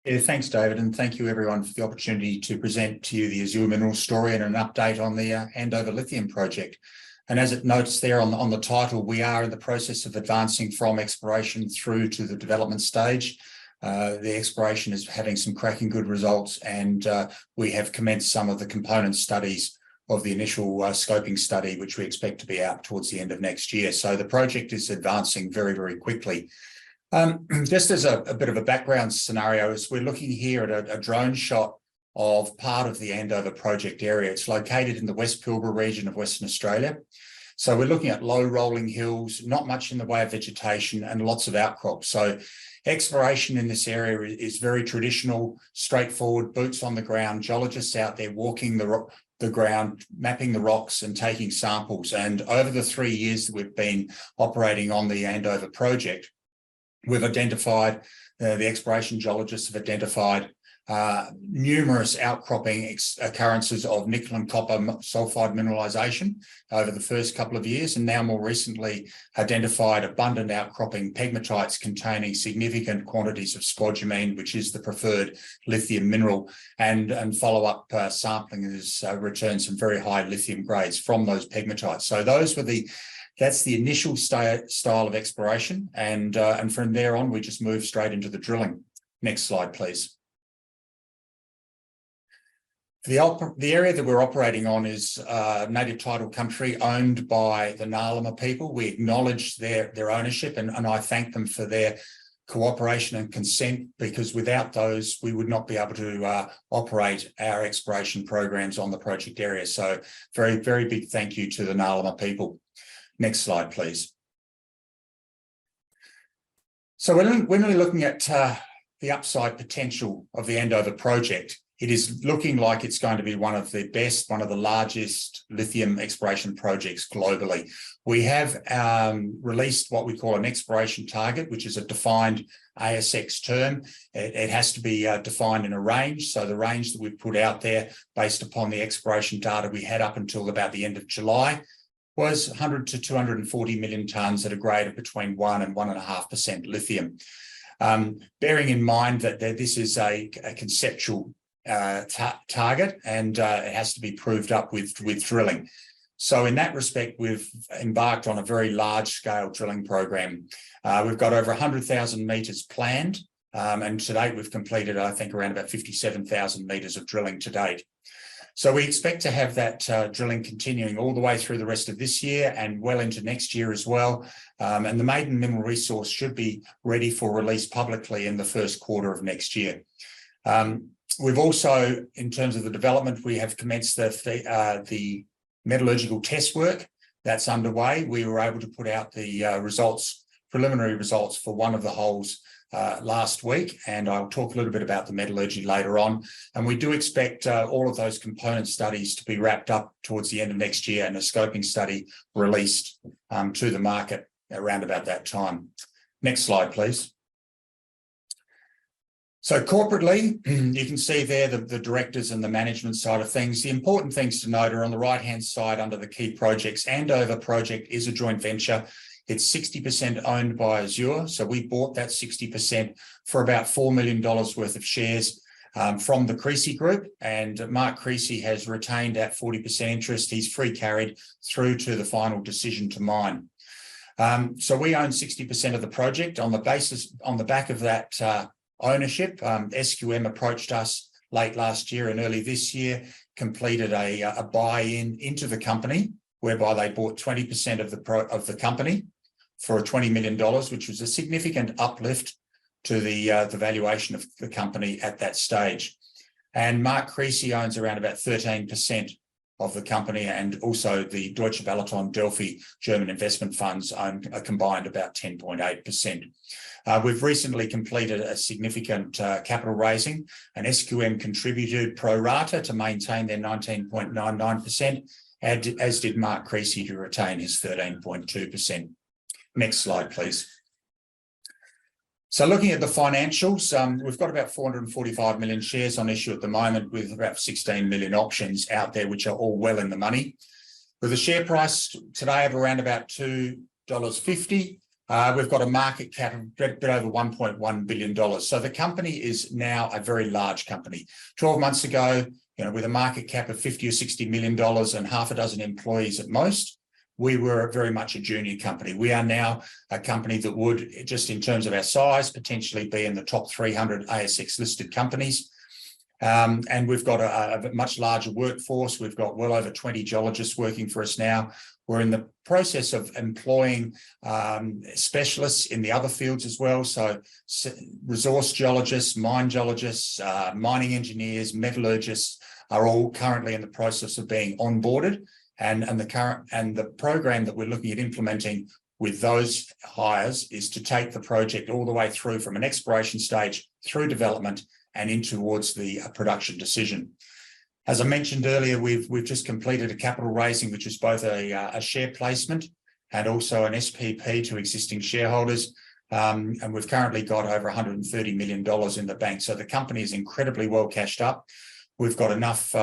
Yeah, thanks, David, and thank you everyone for the opportunity to present to you the Azure Minerals story and an update on the Andover Lithium project. And as it notes there on the title, we are in the process of advancing from exploration through to the development stage. The exploration is having some cracking good results, and we have commenced some of the component studies of the initial scoping study, which we expect to be out towards the end of next year. So the project is advancing very, very quickly. Just as a bit of a background scenario, is we're looking here at a drone shot of part of the Andover Project area. It's located in the West Pilbara region of Western Australia. So we're looking at low rolling hills, not much in the way of vegetation, and lots of outcrops. So exploration in this area is very traditional, straightforward, boots on the ground, geologists out there walking the ground, mapping the rocks and taking samples. And over the 3 years that we've been operating on the Andover Project, we've identified, the exploration geologists have identified numerous outcropping occurrences of nickel and copper sulfide mineralisation over the first couple of years, and now more recently identified abundant outcropping pegmatites containing significant quantities of spodumene, which is the preferred lithium mineral, and follow-up sampling has returned some very high lithium grades from those pegmatites. So that's the initial style of exploration, and from there on we just move straight into the drilling. Next slide, please. The area that we're operating on is native title country owned by the Ngarluma people. We acknowledge their ownership, and I thank them for their cooperation and consent, because without those we would not be able to operate our exploration programs on the project area. So very, very big thank you to the Ngarluma people. Next slide, please. So we're really looking at the upside potential of the Andover project. It is looking like it's going to be one of the best, one of the largest lithium exploration projects globally. We have released what we call an exploration target, which is a defined ASX term. It has to be defined in a range. So the range that we've put out there based upon the exploration data we had up until about the end of July was 100 to 240 million tonnes at a grade of between 1 and 1.5% lithium. Bearing in mind that this is a conceptual target, and it has to be proved up with drilling. So in that respect, we've embarked on a very large-scale drilling program. We've got over 100,000 metres planned, and to date we've completed, I think, around about 57,000 metres of drilling to date. So we expect to have that drilling continuing all the way through the rest of this year and well into next year as well. And the maiden mineral resource should be ready for release publicly in the first quarter of next year. We've also, in terms of the development, we have commenced the metallurgical test work that's underway. We were able to put out the preliminary results for one of the holes last week, and I'll talk a little bit about the metallurgy later on. And we do expect all of those component studies to be wrapped up towards the end of next year and a scoping study released to the market around about that time. Next slide, please. So corporately, you can see there the directors and the management side of things. The important things to note are on the right-hand side under the key projects. Andover Project is a joint venture. It's 60% owned by Azure. So we bought that 60% for about $4 million worth of shares from the Creasy Group. And Mark Creasy has retained that 40% interest. He's free carried through to the final decision to mine. So we own 60% of the project. On the back of that ownership, SQM approached us late last year and early this year, completed a buy-in into the company, whereby they bought 20% of the company for $20 million, which was a significant uplift to the valuation of the company at that stage. And Mark Creasy owns around about 13% of the company, and also the Deutsche Balaton Delphi German investment funds own a combined about 10.8%. We've recently completed a significant capital raising, and SQM contributed pro rata to maintain their 19.99%, as did Mark Creasy to retain his 13.2%. Next slide, please. So looking at the financials, we've got about 445 million shares on issue at the moment, with about 16 million options out there, which are all well in the money. With a share price today of around about $2.50, We've got a market cap of a bit over $1.1 billion. So the company is now a very large company. 12 months ago, with a market cap of $50 or $60 million and half a dozen employees at most, we were very much a junior company. We are now a company that would, just in terms of our size, potentially be in the top 300 ASX listed companies. And we've got a much larger workforce. We've got well over 20 geologists working for us now. We're in the process of employing specialists in the other fields as well. So resource geologists, mine geologists, mining engineers, metallurgists are all currently in the process of being onboarded. And the program that we're looking at implementing with those hires is to take the project all the way through from an exploration stage through development and in towards the production decision. As I mentioned earlier, we've just completed a capital raising, which is both a share placement and also an SPP to existing shareholders. And we've currently got over $130 million in the bank. So the company is incredibly well cashed up. We've got enough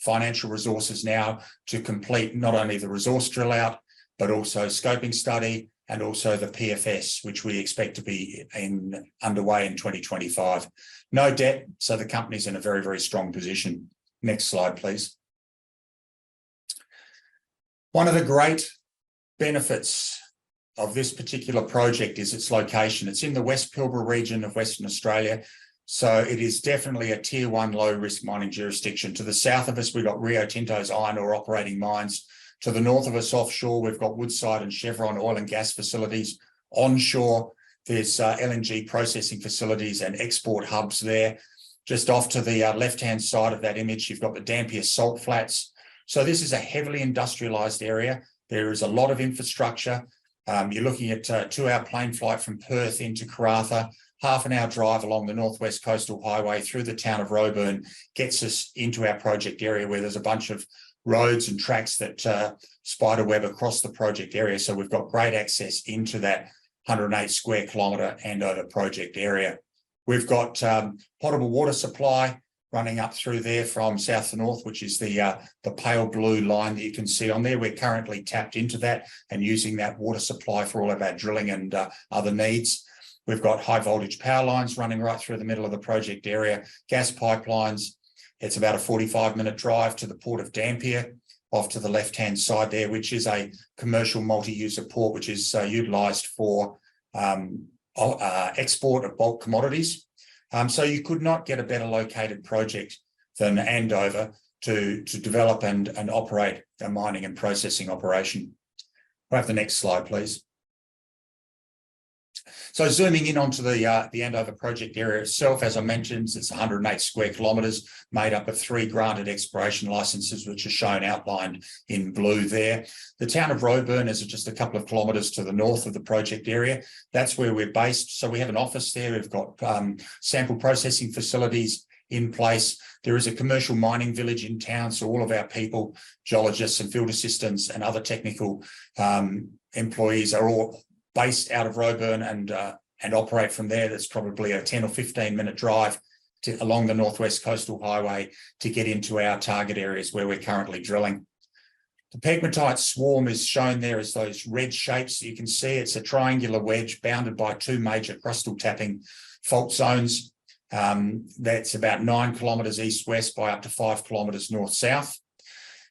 financial resources now to complete not only the resource drill out, but also scoping study and also the PFS, which we expect to be underway in 2025. No debt, so the company's in a very, very strong position. Next slide, please. One of the great benefits of this particular project is its location. It's in the West Pilbara region of Western Australia. So it is definitely a tier 1 low-risk mining jurisdiction. To the south of us, we've got Rio Tinto's iron ore operating mines. To the north of us, offshore, we've got Woodside and Chevron oil and gas facilities. Onshore, there's LNG processing facilities and export hubs there. Just off to the left-hand side of that image, you've got the Dampier salt flats. So this is a heavily industrialised area. There is a lot of infrastructure. You're looking at a 2-hour plane flight from Perth into Karratha. Half an hour drive along the Northwest Coastal Highway through the town of Roebourne gets us into our project area where there's a bunch of roads and tracks that spiderweb across the project area. So we've got great access into that 108 square kilometre Andover project area. We've got potable water supply running up through there from south to north, which is the pale blue line that you can see on there. We're currently tapped into that and using that water supply for all of our drilling and other needs. We've got high voltage power lines running right through the middle of the project area, gas pipelines. It's about a 45-minute drive to the port of Dampier, off to the left-hand side there, which is a commercial multi-user port, which is utilised for export of bulk commodities. So you could not get a better located project than Andover to develop and operate a mining and processing operation. We'll have the next slide, please. So zooming in onto the Andover project area itself, as I mentioned, it's 108 square kilometres, made up of 3 granted exploration licenses, which are shown outlined in blue there. The town of Roebourne is just a couple of kilometres to the north of the project area. That's where we're based. So we have an office there. We've got sample processing facilities in place. There is a commercial mining village in town. So all of our people, geologists and field assistants and other technical employees are all based out of Roebourne and operate from there. That's probably a 10 or 15-minute drive along the Northwest Coastal Highway to get into our target areas where we're currently drilling. The pegmatite swarm is shown there as those red shapes you can see. It's a triangular wedge bounded by 2 major crustal tapping fault zones. That's about 9 kilometres east-west by up to 5 kilometres north-south.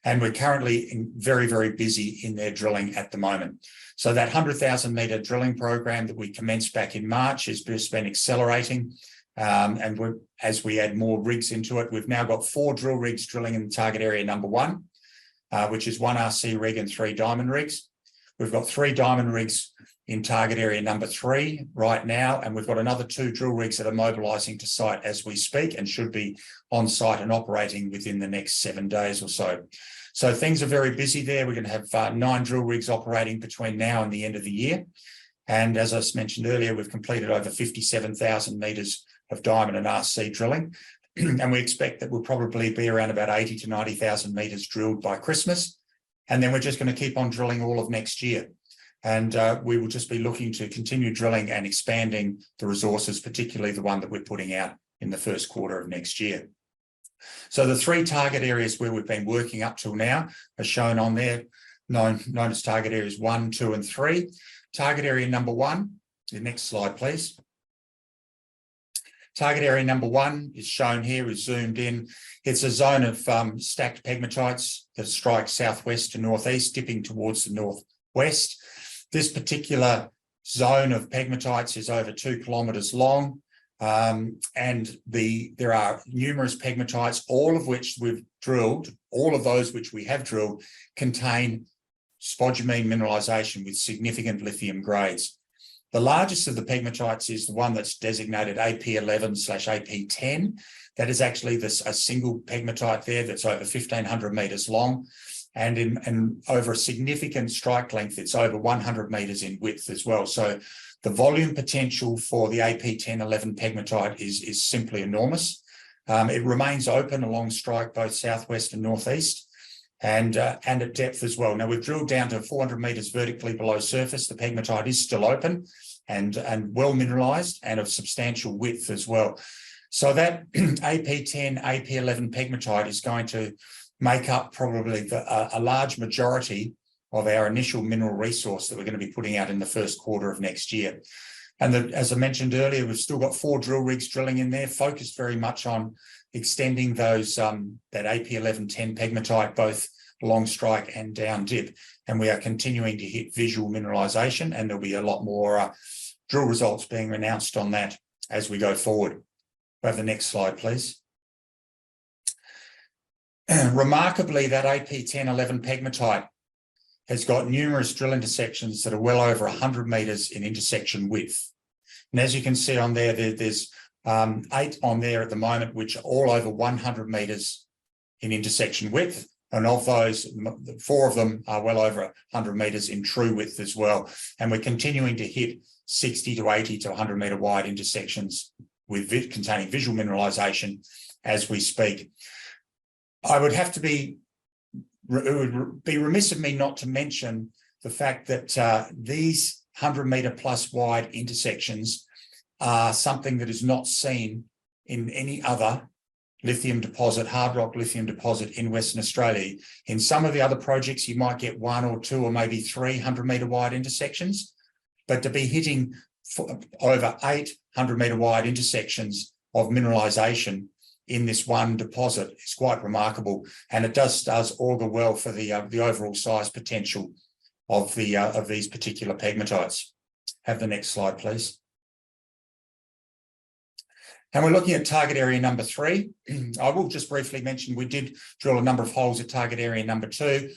And we're currently very, very busy in their drilling at the moment. So that 100,000 metre drilling program that we commenced back in March has just been accelerating. And as we add more rigs into it, we've now got 4 drill rigs drilling in target area number 1, which is 1 RC rig and 3 diamond rigs. We've got 3 diamond rigs in target area number 3 right now, and we've got another 2 drill rigs that are mobilising to site as we speak and should be on site and operating within the next 7 days or so. So things are very busy there. We're going to have 9 drill rigs operating between now and the end of the year. And as I mentioned earlier, we've completed over 57,000 metres of diamond and RC drilling. And we expect that we'll probably be around about 80 to 90,000 metres drilled by Christmas. And then we're just going to keep on drilling all of next year. And we will just be looking to continue drilling and expanding the resources, particularly the one that we're putting out in the first quarter of next year. So the 3 target areas where we've been working up till now are shown on there, known as target areas 1, 2 and 3. target area number 1, the next slide, please. Target area number 1 is shown here, is zoomed in. It's a zone of stacked pegmatites that strike southwest to northeast, dipping towards the northwest. This particular zone of pegmatites is over 2 kilometres long, and there are numerous pegmatites, all of which we've drilled, all of those which we have drilled, contain spodumene mineralisation with significant lithium grades. The largest of the pegmatites is the one that's designated AP11/AP10. That is actually a single pegmatite there that's over 1,500 metres long, and over a significant strike length. It's over 100 metres in width as well. So the volume potential for the AP1011 pegmatite is simply enormous. It remains open along strike, both southwest and northeast, and at depth as well. Now, we've drilled down to 400 metres vertically below surface. The pegmatite is still open and well mineralised and of substantial width as well. So that AP10, AP11 pegmatite is going to make up probably a large majority of our initial mineral resource that we're going to be putting out in the first quarter of next year. And as I mentioned earlier, we've still got 4 drill rigs drilling in there, focused very much on extending those that AP1110 pegmatite, both along strike and down dip. And we are continuing to hit visual mineralisation, and there'll be a lot more drill results being announced on that as we go forward. We have the next slide, please. Remarkably, that AP1011 pegmatite has got numerous drill intersections that are well over 100 metres in intersection width. And as you can see on there, there's 8 on there at the moment, which are all over 100 metres in intersection width. And of those, 4 of them are well over 100 metres in true width as well. And we're continuing to hit 60 to 80 to 100 metre wide intersections with containing visual mineralisation as we speak. I would have to be, it would be remiss of me not to mention the fact that these 100 metre plus wide intersections are something that is not seen in any other lithium deposit, hard rock lithium deposit in Western Australia. In some of the other projects, you might get 1 or 2 or maybe 300 metre wide intersections, but to be hitting over 800 metre wide intersections of mineralisation in this one deposit is quite remarkable, and it does augur well for the overall size potential of these particular pegmatites. Have the next slide, please. And we're looking at target area number 3. I will just briefly mention we did drill a number of holes at target area number 2.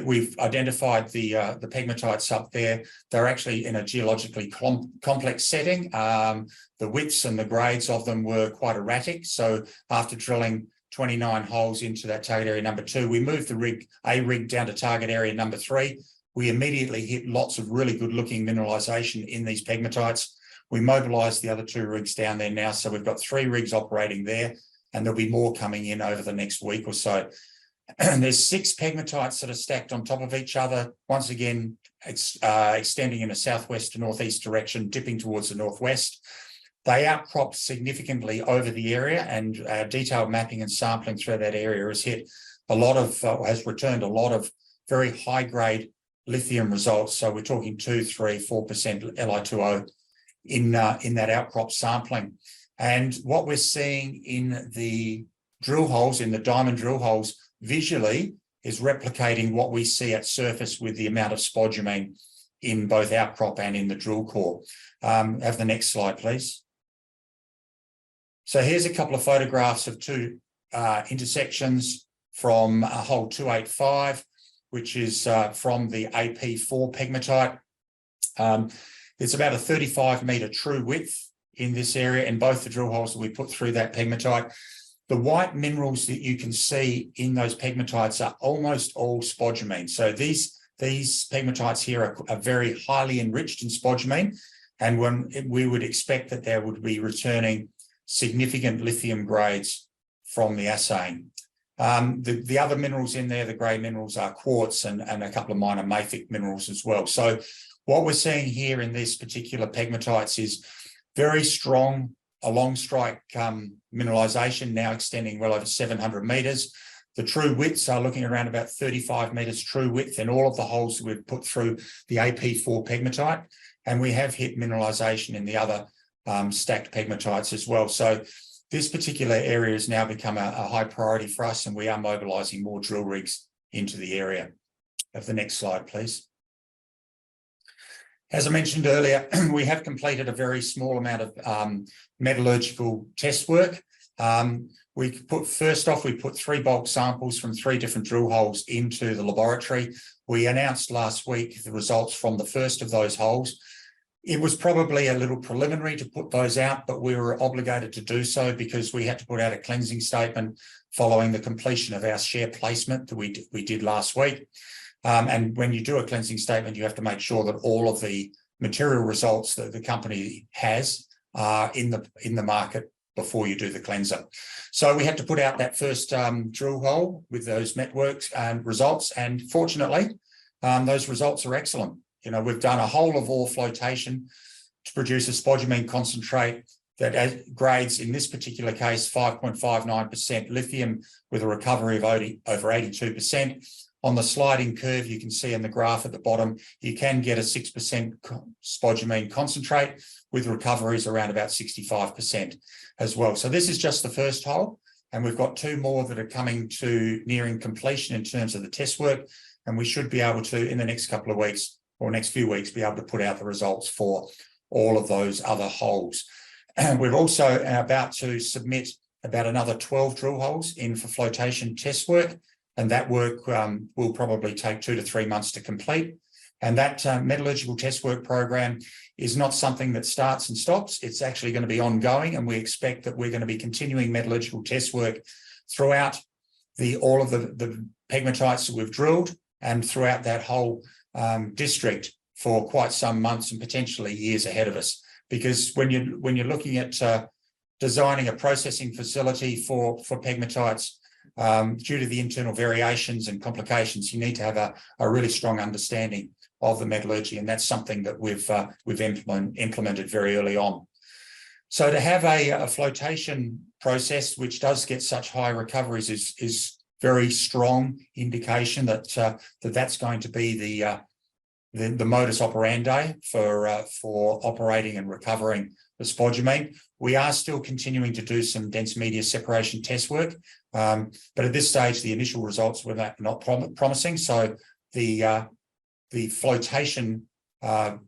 We've identified the pegmatites up there. They're actually in a geologically complex setting. The widths and the grades of them were quite erratic. So after drilling 29 holes into that target area number 2, we moved the rig down to target area number 3. We immediately hit lots of really good looking mineralisation in these pegmatites. We mobilised the other 2 rigs down there now. So we've got 3 rigs operating there, and there'll be more coming in over the next week or so. And there's 6 pegmatites that are stacked on top of each other, once again extending in a southwest to northeast direction, dipping towards the northwest. They outcrop significantly over the area, and detailed mapping and sampling through that area has hit a lot of, has returned a lot of very high grade lithium results. So we're talking 2, 3, 4% Li2O in that outcrop sampling. And what we're seeing in the drill holes, in the diamond drill holes, visually is replicating what we see at surface with the amount of spodumene in both outcrop and in the drill core. Have the next slide, please. So here's a couple of photographs of 2 intersections from hole 285, which is from the AP4 pegmatite. It's about a 35 metre true width in this area in both the drill holes that we put through that pegmatite. The white minerals that you can see in those pegmatites are almost all spodumene. So these pegmatites here are very highly enriched in spodumene, and when we would expect that there would be returning significant lithium grades from the assaying. The other minerals in there, the grey minerals, are quartz and a couple of minor mafic minerals as well. So what we're seeing here in these particular pegmatites is very strong along strike mineralisation, now extending well over 700 metres. The true widths are looking around about 35 metres true width in all of the holes that we've put through the AP4 pegmatite, and we have hit mineralisation in the other stacked pegmatites as well. So this particular area has now become a high priority for us, and we are mobilising more drill rigs into the area. Have the next slide, please. As I mentioned earlier, we have completed a very small amount of metallurgical test work. First off, we put 3 bulk samples from 3 different drill holes into the laboratory. We announced last week the results from the first of those holes. It was probably a little preliminary to put those out, but we were obligated to do so because we had to put out a cleansing statement following the completion of our share placement that we did last week. And when you do a cleansing statement, you have to make sure that all of the material results that the company has are in the market before you do the cleanser. So we had to put out that first drill hole with those networks and results, and fortunately, those results are excellent. You know, we've done a whole of ore flotation to produce a spodumene concentrate that grades, in this particular case, 5.59% lithium with a recovery of over 82%. On the sliding curve, you can see in the graph at the bottom, you can get a 6% spodumene concentrate with recoveries around about 65% as well. So this is just the first hole, and we've got 2 more that are coming to nearing completion in terms of the test work, and we should be able to, in the next couple of weeks or next few weeks, be able to put out the results for all of those other holes. And we're also about to submit about another 12 drill holes in for flotation test work, and that work will probably take 2 to 3 months to complete. And that metallurgical test work program is not something that starts and stops. It's actually going to be ongoing, and we expect that we're going to be continuing metallurgical test work throughout all of the pegmatites that we've drilled and throughout that whole district for quite some months and potentially years ahead of us. Because when you're looking at designing a processing facility for pegmatites, due to the internal variations and complications, you need to have a really strong understanding of the metallurgy, and that's something that we've implemented very early on. So to have a flotation process which does get such high recoveries is very strong indication that that's going to be the modus operandi for operating and recovering the spodumene. We are still continuing to do some dense media separation test work, but at this stage, the initial results were not promising. So the flotation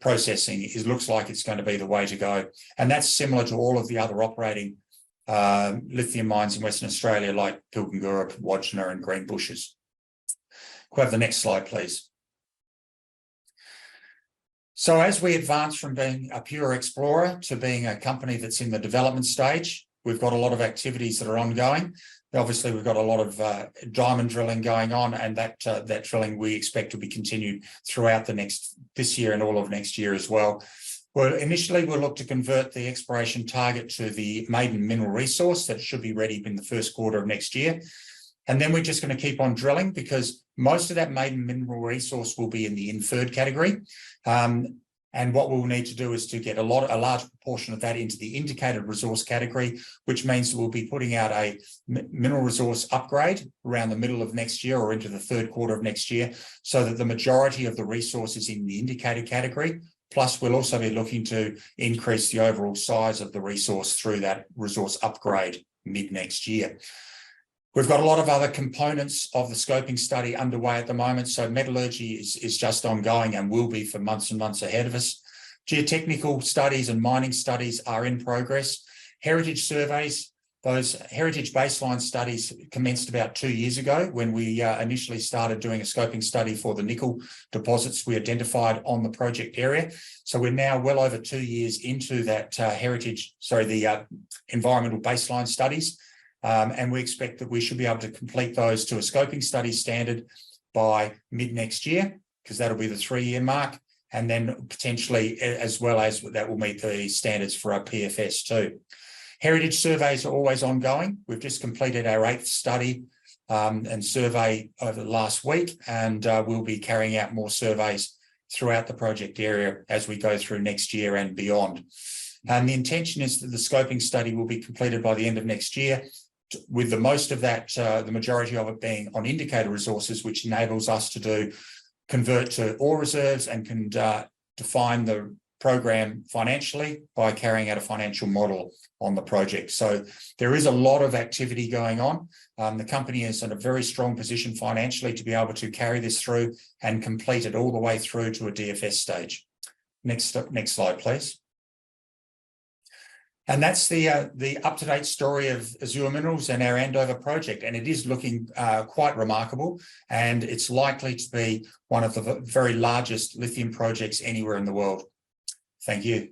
processing looks like it's going to be the way to go, and that's similar to all of the other operating lithium mines in Western Australia, like Pilgangoora, Wodgina, and Greenbushes. Can we have the next slide, please? So as we advance from being a pure explorer to being a company that's in the development stage, we've got a lot of activities that are ongoing. Obviously, we've got a lot of diamond drilling going on, and that drilling we expect to be continued throughout this year and all of next year as well. Well, initially, we'll look to convert the exploration target to the maiden mineral resource that should be ready in the first quarter of next year. And then we're just going to keep on drilling, because most of that maiden mineral resource will be in the inferred category. And what we'll need to do is to get a large proportion of that into the indicated resource category, which means we'll be putting out a mineral resource upgrade around the middle of next year or into the third quarter of next year, so that the majority of the resource is in the indicated category. Plus, we'll also be looking to increase the overall size of the resource through that resource upgrade mid next year. We've got a lot of other components of the scoping study underway at the moment, so metallurgy is just ongoing and will be for months and months ahead of us. Geotechnical studies and mining studies are in progress. Heritage surveys, those heritage baseline studies commenced about 2 years ago when we initially started doing a scoping study for the nickel deposits we identified on the project area. So we're now well over 2 years into that the environmental baseline studies. And we expect that we should be able to complete those to a scoping study standard by mid next year, because that'll be the 3-year mark. And then potentially, as well as that, will meet the standards for our PFS too. Heritage surveys are always ongoing. We've just completed our 8th study and survey over the last week, and we'll be carrying out more surveys throughout the project area as we go through next year and beyond. And the intention is that the scoping study will be completed by the end of next year, with the most of that, the majority of it being on indicator resources, which enables us to convert to ore reserves and can define the program financially by carrying out a financial model on the project. So there is a lot of activity going on. The company is in a very strong position financially to be able to carry this through and complete it all the way through to a DFS stage. Next slide, please. And that's the up-to-date story of Azure Minerals and our Andover project. And it is looking quite remarkable. And it's likely to be one of the very largest lithium projects anywhere in the world. Thank you.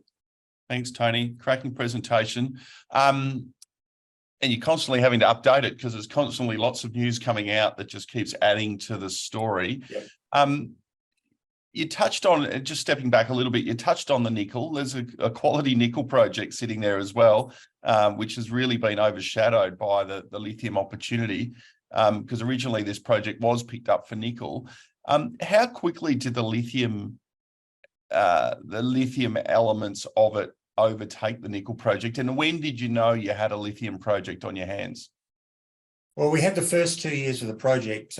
Thanks, Tony. Cracking presentation. And you're constantly having to update it because there's constantly lots of news coming out that just keeps adding to the story. Yep. You touched on, just stepping back a little bit, you touched on the nickel. There's a quality nickel project sitting there as well, which has really been overshadowed by the lithium opportunity, because originally this project was picked up for nickel. How quickly did the lithium elements of it overtake the nickel project? And when did you know you had a lithium project on your hands? Well, we had the first 2 years of the project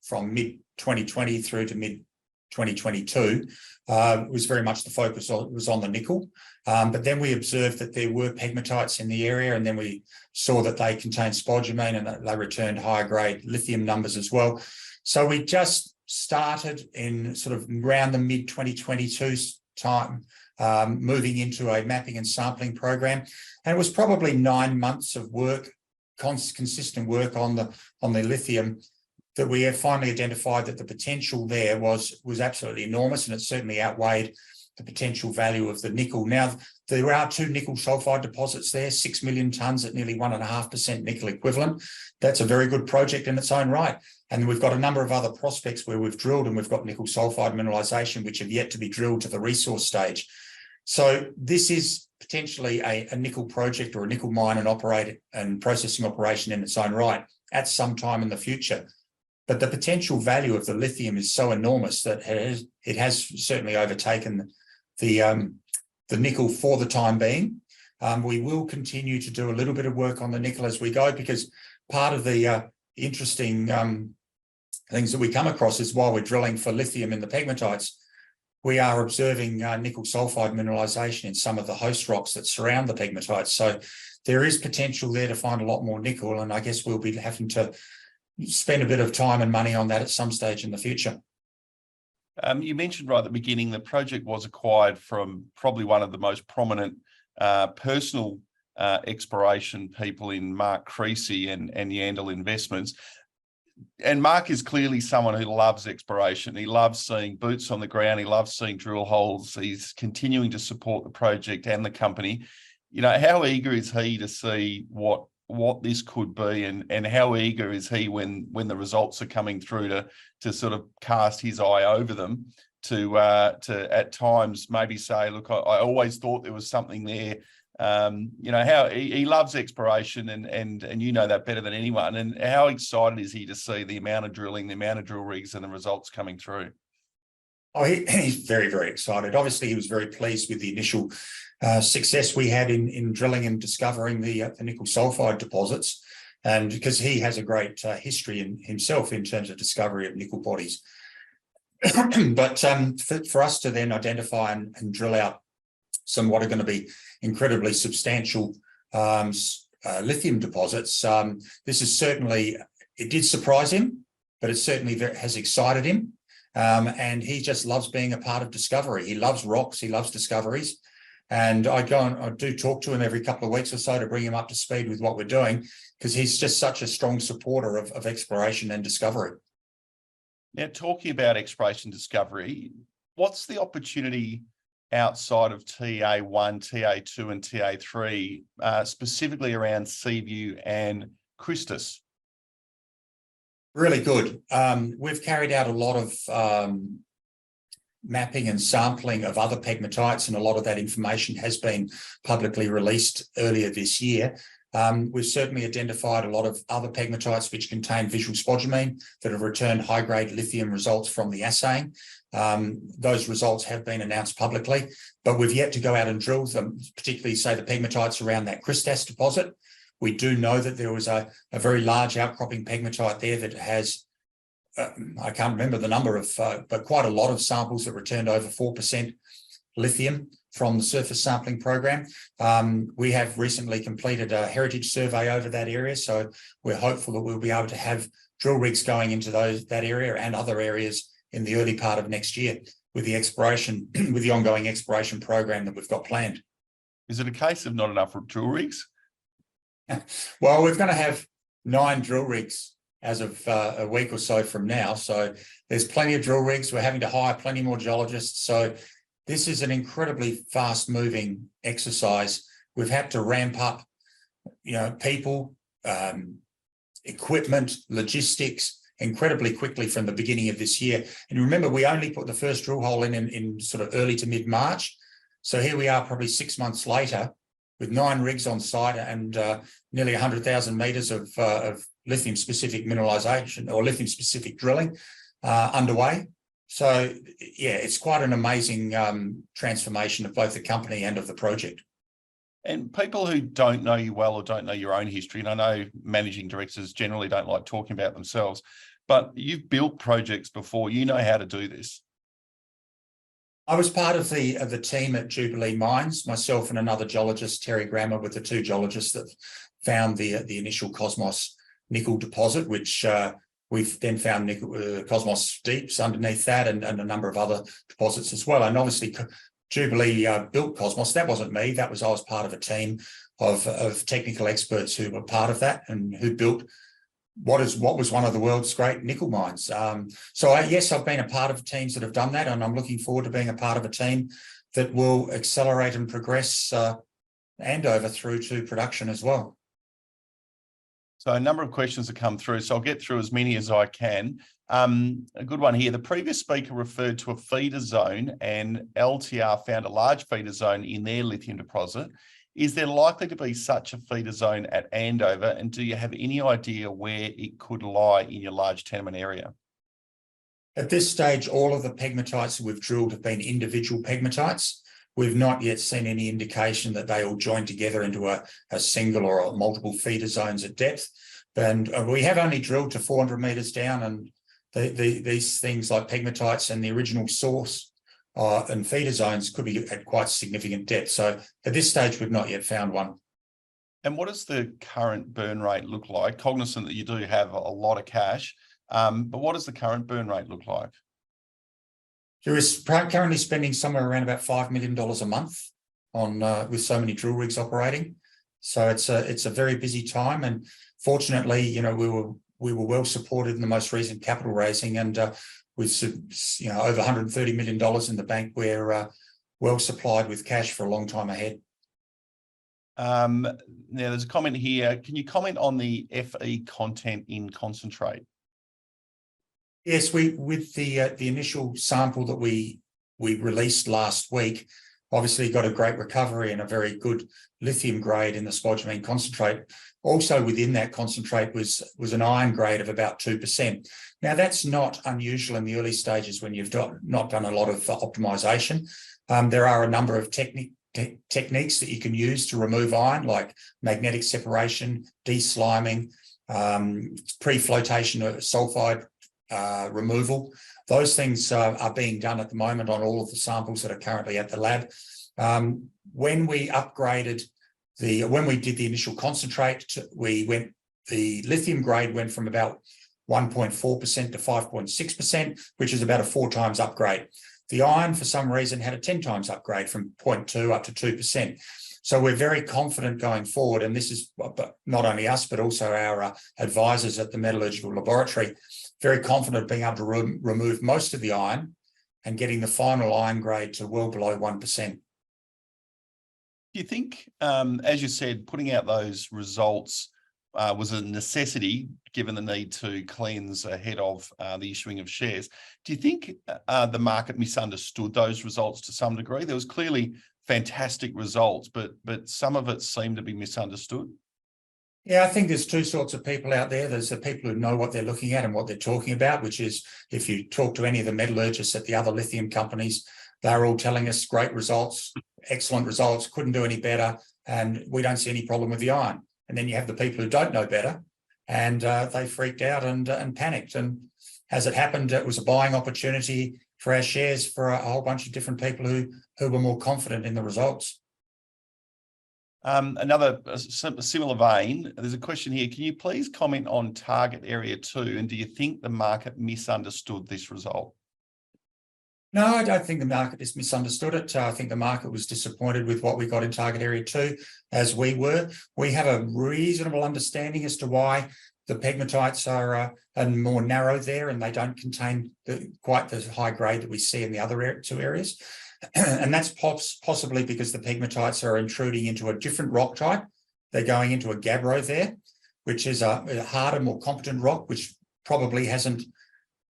from mid-2020 through to mid-2022. It was very much the focus was on the nickel. But then we observed that there were pegmatites in the area, and then we saw that they contained spodumene and that they returned higher grade lithium numbers as well. So we just started in sort of around the mid-2022 time, moving into a mapping and sampling program. And it was probably 9 months of work, consistent work on the lithium, that we have finally identified that the potential there was absolutely enormous, and it certainly outweighed the potential value of the nickel. Now, there are 2 nickel sulfide deposits there, 6 million tonnes at nearly 1.5% nickel equivalent. That's a very good project in its own right. And we've got a number of other prospects where we've drilled, and we've got nickel sulfide mineralisation, which have yet to be drilled to the resource stage. So this is potentially a nickel project or a nickel mine and processing operation in its own right at some time in the future. But the potential value of the lithium is so enormous that it has certainly overtaken the nickel for the time being. We will continue to do a little bit of work on the nickel as we go, because part of the interesting things that we come across is while we're drilling for lithium in the pegmatites, we are observing nickel sulfide mineralisation in some of the host rocks that surround the pegmatites. So there is potential there to find a lot more nickel, and I guess we'll be having to spend a bit of time and money on that at some stage in the future. You mentioned right at the beginning, the project was acquired from probably one of the most prominent personal exploration people in Mark Creasy and Yandal Investments. And Mark is clearly someone who loves exploration. He loves seeing boots on the ground. He loves seeing drill holes. He's continuing to support the project and the company. You know, how eager is he to see what this could be, and how eager is he when the results are coming through to sort of cast his eye over them, to at times maybe say, look, I always thought there was something there. You know, how he loves exploration, and you know that better than anyone. And how excited is he to see the amount of drilling, the amount of drill rigs, and the results coming through? Oh, he's very, very excited. Obviously, he was very pleased with the initial success we had in drilling and discovering the nickel sulfide deposits, and because he has a great history in himself in terms of discovery of nickel bodies. But for us to then identify and drill out some what are going to be incredibly substantial lithium deposits, this is certainly, it did surprise him, but it certainly has excited him. And he just loves being a part of discovery. He loves rocks, he loves discoveries. And I do talk to him every couple of weeks or so to bring him up to speed with what we're doing, because he's just such a strong supporter of exploration and discovery. Now, talking about exploration discovery, what's the opportunity outside of TA1, TA2 and TA3, specifically around Seaview and Christus? Really good. We've carried out a lot of mapping and sampling of other pegmatites, and a lot of that information has been publicly released earlier this year. We've certainly identified a lot of other pegmatites which contain visual spodumene that have returned high-grade lithium results from the assaying. Those results have been announced publicly, but we've yet to go out and drill them, particularly, say, the pegmatites around that Christus deposit, We do know that there was a very large outcropping pegmatite there that has, I can't remember the number of, but quite a lot of samples that returned over 4% lithium from the surface sampling program. We have recently completed a heritage survey over that area, so we're hopeful that we'll be able to have drill rigs going into that area and other areas in the early part of next year with the ongoing exploration program that we've got planned. Is it a case of not enough drill rigs? Well, we're going to have 9 drill rigs as of a week or so from now. So there's plenty of drill rigs. We're having to hire plenty more geologists. So this is an incredibly fast moving exercise. We've had to ramp up, people, equipment, logistics incredibly quickly from the beginning of this year. And remember, we only put the first drill hole in sort of early to mid-March. So here we are probably 6 months later with 9 rigs on site and nearly 100,000 metres of lithium-specific mineralisation or lithium-specific drilling underway. So, yeah, it's quite an amazing transformation of both the company and of the project. And people who don't know you well or don't know your own history, and I know managing directors generally don't like talking about themselves, but you've built projects before. You know how to do this. I was part of the team at Jubilee Mines, myself and another geologist, Terry Grammer, with the 2 geologists that found the initial Cosmos nickel deposit, which we've then found Cosmos deeps underneath that and a number of other deposits as well. And obviously Jubilee built Cosmos. That wasn't me. I was part of a team of technical experts who were part of that and who built what was one of the world's great nickel mines. Yes, I've been a part of teams that have done that, and I'm looking forward to being a part of a team that will accelerate and progress Andover through to production as well. So a number of questions have come through, so I'll get through as many as I can. A good one here. The previous speaker referred to a feeder zone, and LTR found a large feeder zone in their lithium deposit. Is there likely to be such a feeder zone at Andover, and do you have any idea where it could lie in your large tenement area? At this stage, all of the pegmatites that we've drilled have been individual pegmatites. We've not yet seen any indication that they all join together into a single or multiple feeder zones at depth. And we have only drilled to 400 metres down, and these things like pegmatites and the original source and feeder zones could be at quite significant depth. So at this stage, we've not yet found one. And what does the current burn rate look like? Cognizant that you do have a lot of cash, but what does the current burn rate look like? There is currently spending somewhere around about $5 million a month on with so many drill rigs operating. So it's a very busy time, and fortunately, we were well supported in the most recent capital raising, and with over $130 million in the bank, we're well supplied with cash for a long time ahead. Now, there's a comment here. Can you comment on the Fe content in concentrate? Yes, with the initial sample that we released last week, obviously got a great recovery and a very good lithium grade in the spodumene concentrate. Also within that concentrate was an iron grade of about 2%. Now, that's not unusual in the early stages when you've not done a lot of optimization. There are a number of techniques that you can use to remove iron, like magnetic separation, desliming, pre-flotation sulfide removal. Those things are being done at the moment on all of the samples that are currently at the lab. When we did the initial concentrate, the lithium grade went from about 1.4% to 5.6%, which is about a 4 times upgrade. The iron, for some reason, had a 10 times upgrade from 0.2 up to 2%. So we're very confident going forward, and this is not only us, but also our advisors at the metallurgical laboratory, very confident of being able to remove most of the iron and getting the final iron grade to well below 1%. Do you think, as you said, putting out those results was a necessity given the need to cleanse ahead of the issuing of shares? Do you think the market misunderstood those results to some degree? There was clearly fantastic results, but some of it seemed to be misunderstood. Yeah, I think there's 2 sorts of people out there. There's the people who know what they're looking at and what they're talking about, which is if you talk to any of the metallurgists at the other lithium companies, they're all telling us great results, excellent results, couldn't do any better, and we don't see any problem with the iron. And then you have the people who don't know better, and they freaked out and panicked. And as it happened, it was a buying opportunity for our shares for a whole bunch of different people who were more confident in the results. Another similar vein, there's a question here. Can you please comment on target area 2? And do you think the market misunderstood this result? No, I don't think the market has misunderstood it. I think the market was disappointed with what we got in target area 2, as we were. We have a reasonable understanding as to why the pegmatites are more narrow there, and they don't contain quite the high grade that we see in the other two areas. And that's possibly because the pegmatites are intruding into a different rock type. They're going into a gabbro there, which is a harder, more competent rock, which probably hasn't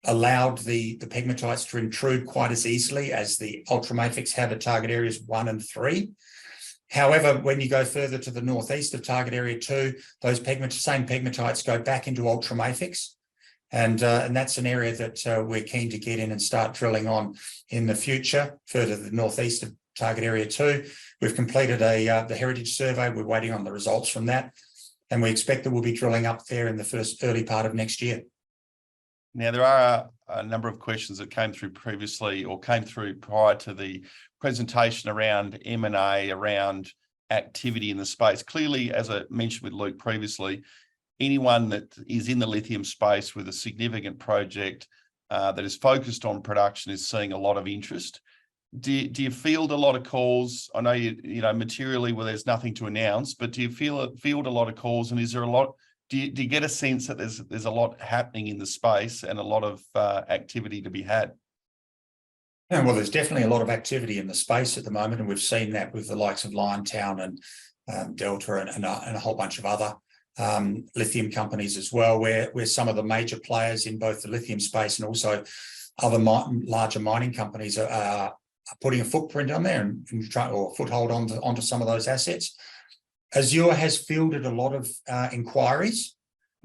allowed the pegmatites to intrude quite as easily as the ultramafics have at target areas 1 and 3. However, when you go further to the northeast of target area 2, those same pegmatites go back into ultramafics. And that's an area that we're keen to get in and start drilling on in the future, further to the northeast of target area 2. We've completed the heritage survey. We're waiting on the results from that. And we expect that we'll be drilling up there in the early part of next year. Now, there are a number of questions that came through previously or came through prior to the presentation around M&A, around activity in the space. Clearly, as I mentioned with Luke previously, anyone that is in the lithium space with a significant project that is focused on production is seeing a lot of interest. Do you field a lot of calls? I know you know materially where there's nothing to announce, but do you field a lot of calls, and is there a lot? Do you get a sense that there's a lot happening in the space and a lot of activity to be had? Yeah, well, there's definitely a lot of activity in the space at the moment, and we've seen that with the likes of Liontown and Delta and a whole bunch of other lithium companies as well, where some of the major players in both the lithium space and also other larger mining companies are putting a footprint on there and or a foothold onto some of those assets. Azure has fielded a lot of inquiries.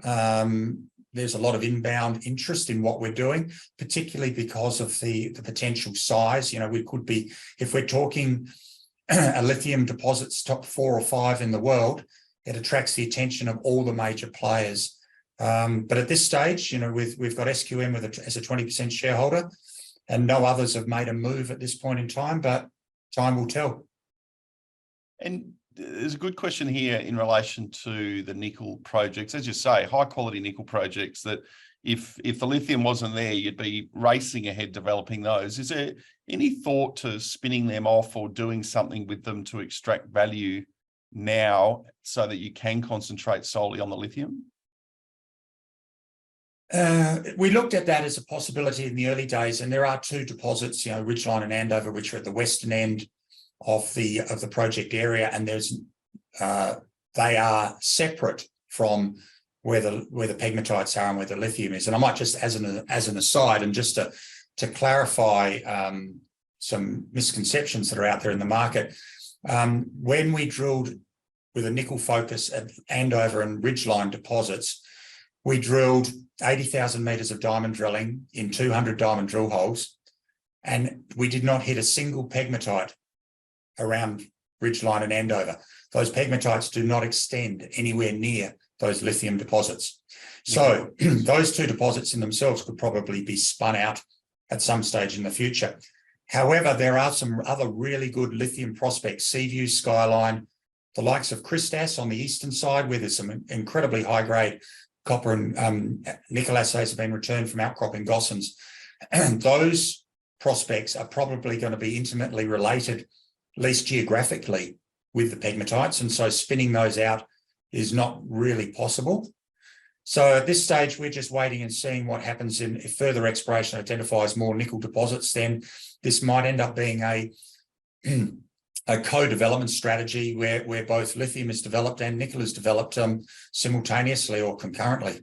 There's a lot of inbound interest in what we're doing, particularly because of the potential size. You know, we could be, if we're talking a lithium deposits top 4 or 5 in the world, it attracts the attention of all the major players. But at this stage, you know, we've got SQM as a 20% shareholder, and no others have made a move at this point in time, but time will tell. And there's a good question here in relation to the nickel projects. As you say, high quality nickel projects that if the lithium wasn't there, you'd be racing ahead developing those. Is there any thought to spinning them off or doing something with them to extract value now so that you can concentrate solely on the lithium? We looked at that as a possibility in the early days, and there are 2 deposits, you know, Ridgeline and Andover, which are at the western end of the project area, and they are separate from where the pegmatites are and where the lithium is. And I might just, as an aside, and just to clarify some misconceptions that are out there in the market, when we drilled with a nickel focus at Andover and Ridgeline deposits, we drilled 80,000 meters of diamond drilling in 200 diamond drill holes, and we did not hit a single pegmatite around Ridgeline and Andover. Those pegmatites do not extend anywhere near those lithium deposits. So those 2 deposits in themselves could probably be spun out at some stage in the future. However, there are some other really good lithium prospects, Seaview, Skyline, the likes of Christas on the eastern side, where there's some incredibly high-grade copper and nickel assays have been returned from outcropping Gossans. And those prospects are probably going to be intimately related, at least geographically, with the pegmatites, and so spinning those out is not really possible. So at this stage, we're just waiting and seeing what happens. If further exploration identifies more nickel deposits, then this might end up being a co-development strategy where both lithium is developed and nickel is developed simultaneously or concurrently.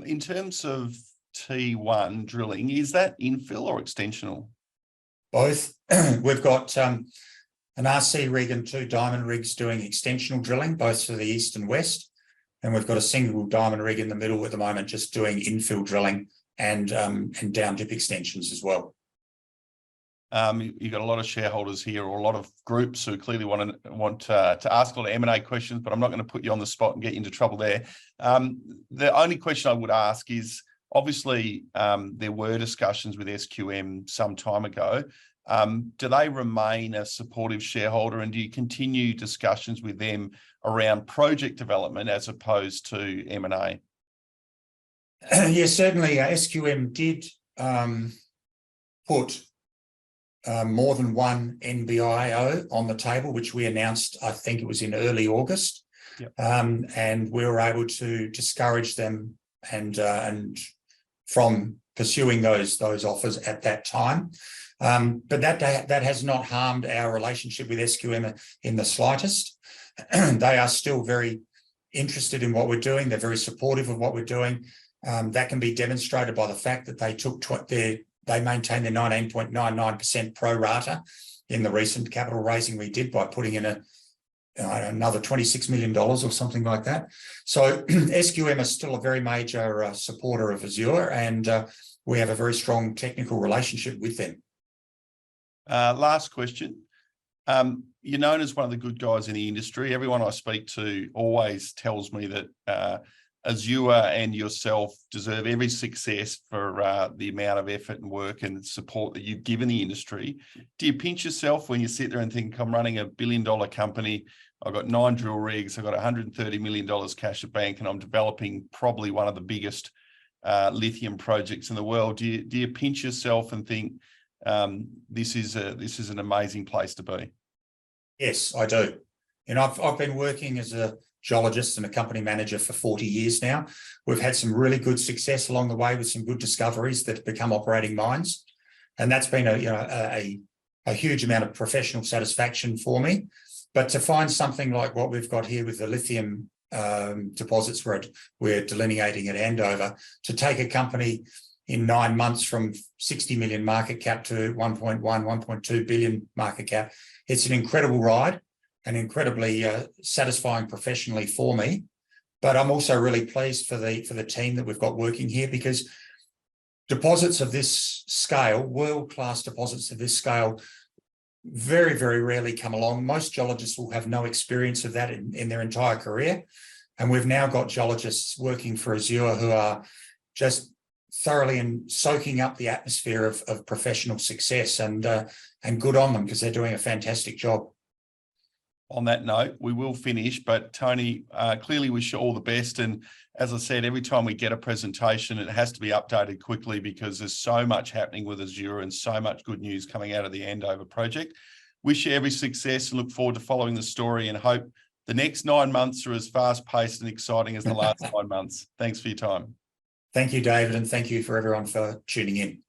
In terms of T1 drilling, is that infill or extensional? Both. We've got an RC rig and 2 diamond rigs doing extensional drilling, both to the east and west. And we've got a single diamond rig in the middle at the moment, just doing infill drilling and down dip extensions as well. You've got a lot of shareholders here, or a lot of groups who clearly want to ask a lot of M&A questions, but I'm not going to put you on the spot and get you into trouble there. The only question I would ask is, obviously, there were discussions with SQM some time ago. Do they remain a supportive shareholder, and do you continue discussions with them around project development as opposed to M&A? Yes, certainly. SQM did put more than one NBIO on the table, which we announced, I think it was in early August. Yep. And we were able to discourage them and from pursuing those offers at that time. But that has not harmed our relationship with SQM in the slightest. They are still very interested in what we're doing. They're very supportive of what we're doing. That can be demonstrated by the fact that they maintained their 19.99% pro rata in the recent capital raising we did by putting in another $26 million or something like that. So SQM is still a very major supporter of Azure, and we have a very strong technical relationship with them. Last question. You're known as one of the good guys in the industry. Everyone I speak to always tells me that Azure and yourself deserve every success for the amount of effort and work and support that you've given the industry. Do you pinch yourself when you sit there and think, I'm running $1 billion company, I've got 9 drill rigs, I've got $130 million cash at bank, and I'm developing probably one of the biggest lithium projects in the world? Do you pinch yourself and think, this is an amazing place to be? Yes, I do. And I've been working as a geologist and a company manager for 40 years now. We've had some really good success along the way with some good discoveries that have become operating mines, and that's been a huge amount of professional satisfaction for me. But to find something like what we've got here with the lithium deposits we're delineating at Andover, to take a company in 9 months from 60 million market cap to 1.2 billion market cap, it's an incredible ride and incredibly satisfying professionally for me. But I'm also really pleased for the team that we've got working here, because deposits of this scale, world-class deposits of this scale, very, very rarely come along. Most geologists will have no experience of that in their entire career. And we've now got geologists working for Azure who are just thoroughly and soaking up the atmosphere of professional success, and good on them, because they're doing a fantastic job. On that note, we will finish, but Tony, clearly wish you all the best. And as I said, every time we get a presentation, it has to be updated quickly, because there's so much happening with Azure and so much good news coming out of the Andover project. Wish you every success and look forward to following the story, and hope the next 9 months are as fast-paced and exciting as the last 9 months. Thanks for your time. Thank you, David, and thank you for everyone for tuning in.